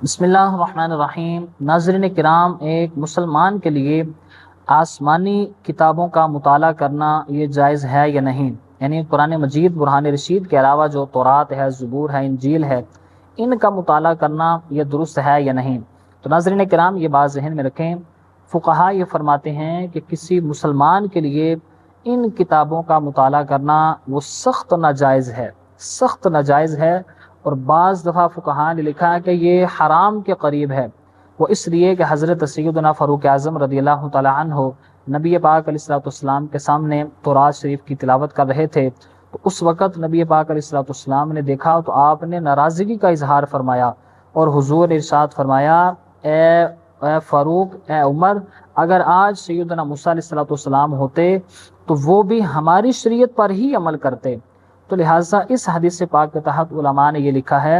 بسم اللہ الرحمن الرحیم۔ ناظرین کرام، ایک مسلمان کے لیے آسمانی کتابوں کا مطالعہ کرنا یہ جائز ہے یا نہیں؟ یعنی قرآن مجید، برہان رشید کے علاوہ جو تورات ہے، زبور ہے، انجیل ہے، ان کا مطالعہ کرنا یہ درست ہے یا نہیں؟ تو ناظرین کرام، یہ بات ذہن میں رکھیں، فقہا یہ فرماتے ہیں کہ کسی مسلمان کے لیے ان کتابوں کا مطالعہ کرنا وہ سخت ناجائز ہے، سخت ناجائز ہے۔ اور بعض دفعہ فقہا نے لکھا ہے کہ یہ حرام کے قریب ہے، وہ اس لیے کہ حضرت سیدنا فاروق اعظم رضی اللہ تعالی عنہ نبی پاک علیہ الصلوۃ والسلام کے سامنے تورات شریف کی تلاوت کر رہے تھے، تو اس وقت نبی پاک علیہ الصلوۃ والسلام نے دیکھا تو آپ نے ناراضگی کا اظہار فرمایا، اور حضور نے ارشاد فرمایا، اے فاروق، اے عمر، اگر آج سیدنا موسیٰ علیہ الصلوۃ والسلام ہوتے تو وہ بھی ہماری شریعت پر ہی عمل کرتے۔ تو لہٰذا اس حدیث پاک کے تحت علماء نے یہ لکھا ہے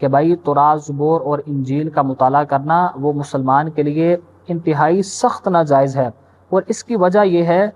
کہ بھائی تورات، زبور اور انجیل کا مطالعہ کرنا وہ مسلمان کے لیے انتہائی سخت ناجائز ہے۔ اور اس کی وجہ یہ ہے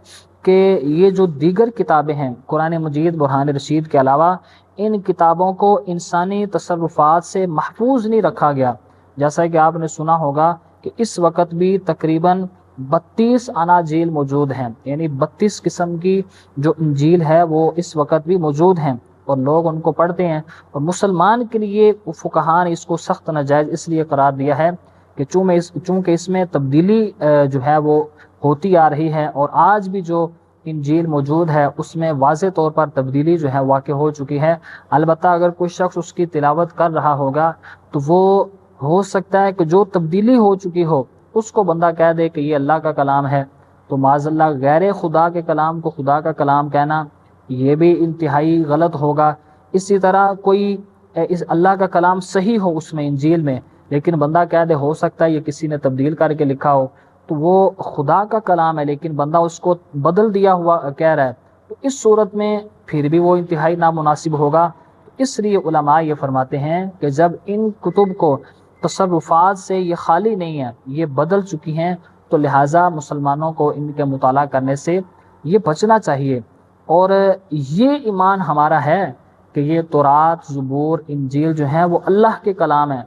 کہ یہ جو دیگر کتابیں ہیں، قرآن مجید، برہان رشید کے علاوہ، ان کتابوں کو انسانی تصرفات سے محفوظ نہیں رکھا گیا۔ جیسا کہ آپ نے سنا ہوگا کہ اس وقت بھی تقریباً 32 اناجیل موجود ہیں، یعنی 32 قسم کی جو انجیل ہے وہ اس وقت بھی موجود ہیں، اور لوگ ان کو پڑھتے ہیں۔ اور مسلمان کے لیے فقہا نے اس کو سخت ناجائز اس لیے قرار دیا ہے کہ چونکہ اس میں تبدیلی جو ہے وہ ہوتی آ رہی ہے، اور آج بھی جو انجیل موجود ہے اس میں واضح طور پر تبدیلی جو ہے واقع ہو چکی ہے۔ البتہ اگر کوئی شخص اس کی تلاوت کر رہا ہوگا تو وہ ہو سکتا ہے کہ جو تبدیلی ہو چکی ہو اس کو بندہ کہہ دے کہ یہ اللہ کا کلام ہے، تو معاذ اللہ غیر خدا کے کلام کو خدا کا کلام کہنا یہ بھی انتہائی غلط ہوگا۔ اسی طرح کوئی اس اللہ کا کلام صحیح ہو اس میں، انجیل میں، لیکن بندہ کہہ دے ہو سکتا ہے یہ کسی نے تبدیل کر کے لکھا ہو، تو وہ خدا کا کلام ہے لیکن بندہ اس کو بدل دیا ہوا کہہ رہا ہے، تو اس صورت میں پھر بھی وہ انتہائی نامناسب ہوگا۔ اس لیے علماء یہ فرماتے ہیں کہ جب ان کتب کو تصرفات سے یہ خالی نہیں ہے، یہ بدل چکی ہیں، تو لہٰذا مسلمانوں کو ان کے مطالعہ کرنے سے یہ بچنا چاہیے۔ اور یہ ایمان ہمارا ہے کہ یہ تورات، زبور، انجیل جو ہیں وہ اللہ کے کلام ہیں،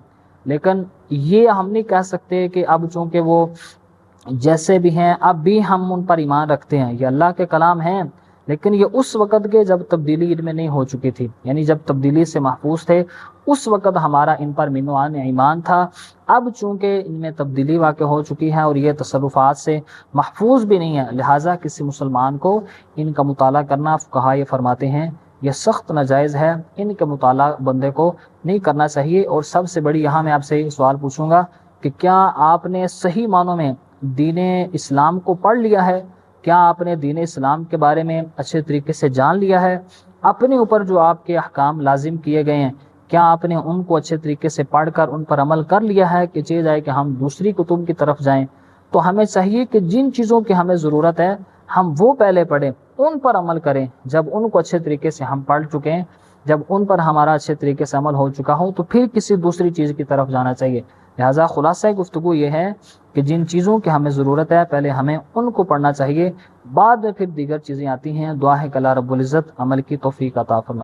لیکن یہ ہم نہیں کہہ سکتے کہ اب چونکہ وہ جیسے بھی ہیں اب بھی ہم ان پر ایمان رکھتے ہیں، یہ اللہ کے کلام ہیں، لیکن یہ اس وقت کے جب تبدیلی ان میں نہیں ہو چکی تھی، یعنی جب تبدیلی سے محفوظ تھے اس وقت ہمارا ان پر مینوان ایمان تھا۔ اب چونکہ ان میں تبدیلی واقع ہو چکی ہے اور یہ تصرفات سے محفوظ بھی نہیں ہے، لہٰذا کسی مسلمان کو ان کا مطالعہ کرنا، فقہا یہ فرماتے ہیں، یہ سخت ناجائز ہے، ان کا مطالعہ بندے کو نہیں کرنا چاہیے۔ اور سب سے بڑی یہاں میں آپ سے سوال پوچھوں گا کہ کیا آپ نے صحیح معنوں میں دین اسلام کو پڑھ لیا ہے؟ کیا آپ نے دین اسلام کے بارے میں اچھے طریقے سے جان لیا ہے؟ اپنے اوپر جو آپ کے احکام لازم کیے گئے ہیں، کیا آپ نے ان کو اچھے طریقے سے پڑھ کر ان پر عمل کر لیا ہے کہ چاہے جائے کہ ہم دوسری کتب کی طرف جائیں؟ تو ہمیں چاہیے کہ جن چیزوں کی ہمیں ضرورت ہے ہم وہ پہلے پڑھیں، ان پر عمل کریں۔ جب ان کو اچھے طریقے سے ہم پڑھ چکے ہیں، جب ان پر ہمارا اچھے طریقے سے عمل ہو چکا ہو، تو پھر کسی دوسری چیز کی طرف جانا چاہیے۔ لہٰذا خلاصہ گفتگو یہ ہے کہ جن چیزوں کی ہمیں ضرورت ہے پہلے ہمیں ان کو پڑھنا چاہیے، بعد میں پھر دیگر چیزیں آتی ہیں۔ دعا ہے کہ اللہ رب العزت عمل کی توفیق عطا فرمائے۔